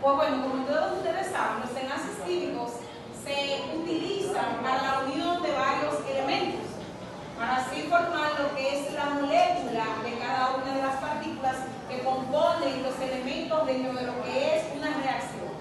Pues bueno, como todos ustedes saben, los enlaces químicos se utilizan para la unión de varios elementos, para así formar lo que es la molécula de cada una de las partículas que componen los elementos dentro de lo que es una reacción.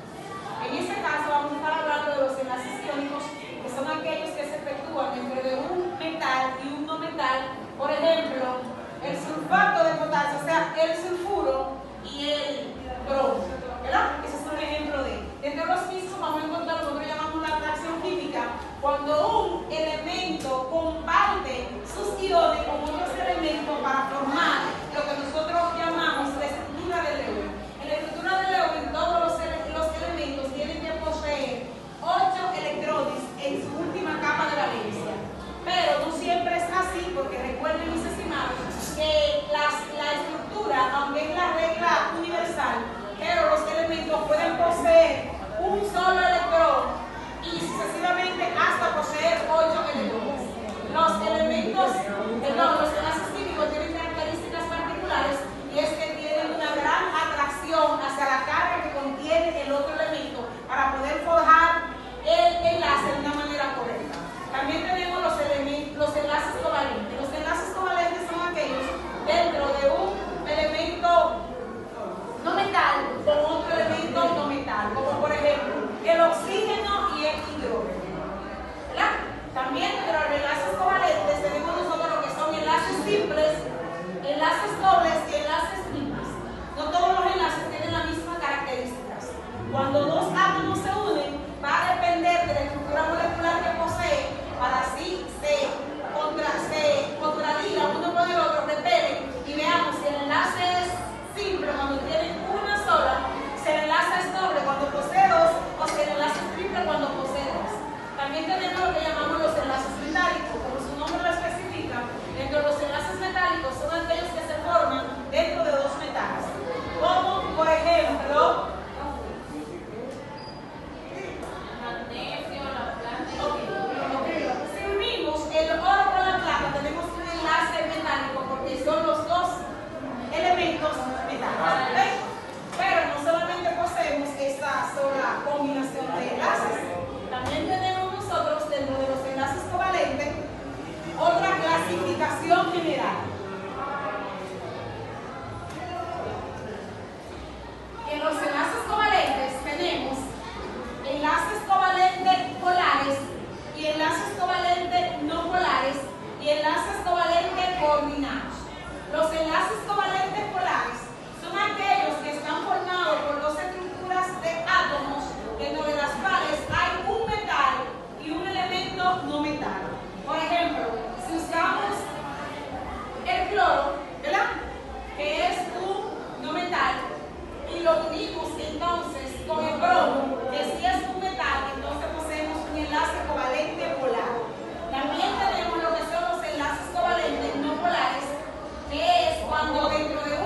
En este caso vamos a estar hablando de los enlaces iónicos, que son aquellos que se efectúan entre de un metal y un no metal. Por ejemplo, el sulfato de potasio, o sea, el sulfuro y el bromo, ¿verdad? Ese es un ejemplo de. Dentro de los mismos vamos a encontrar lo que nosotros llamamos la atracción química, cuando un elemento comparte sus iones con otros elementos para formar lo que nosotros llamamos la estructura de Lewis. En la estructura de Lewis, todos los elementos tienen que poseer 8 electrones en su última capa de valencia. Pero no siempre es así, porque recuerden, mis estimados, que la estructura, aunque es la regla universal, pero los elementos pueden poseer un solo electrón y sucesivamente hasta poseer 8 electrones. Los enlaces químicos tienen características particulares, y es que tienen una gran atracción hacia la carga que contiene el otro elemento para poder forjar el enlace de una manera correcta. También tenemos los enlaces covalentes. Los enlaces covalentes son aquellos dentro de un elemento no metal con otro elemento no metal, como por ejemplo el oxígeno y el hidrógeno, ¿verdad? También dentro de los enlaces covalentes tenemos nosotros lo que son enlaces simples, enlaces dobles y enlaces triples. No todos los enlaces tienen las mismas características. Cuando dos átomos se unen, va a depender de la estructura molecular que posee, para así se contradiga uno con el otro, repelen, y veamos si el enlace es simple cuando tienen una sola, si el enlace es doble cuando posee dos, o si el enlace es triple cuando posee dos. También tenemos lo que llamamos los enlaces metálicos, como su nombre lo especifica. Dentro de los enlaces metálicos son aquellos que se forman dentro de dos metales, como por ejemplo magnesio, la plata. Si unimos el oro con la plata, tenemos un enlace metálico porque son los dos elementos metálicos. Pero no solamente poseemos esta sola combinación de enlaces, también tenemos nosotros dentro de los enlaces covalentes otra clasificación general. En los enlaces covalentes tenemos enlaces covalentes polares y enlaces covalentes no polares y enlaces covalentes coordinados. Los enlaces covalentes polares son aquellos que están formados por dos estructuras de átomos dentro de las cuales hay un metal y un elemento no metal. Por ejemplo, si usamos el cloro, ¿verdad?, que es un no metal, y lo unimos entonces con el bromo, que sí es un metal, entonces poseemos un enlace covalente polar. También tenemos lo que son los enlaces covalentes no polares, que es cuando dentro de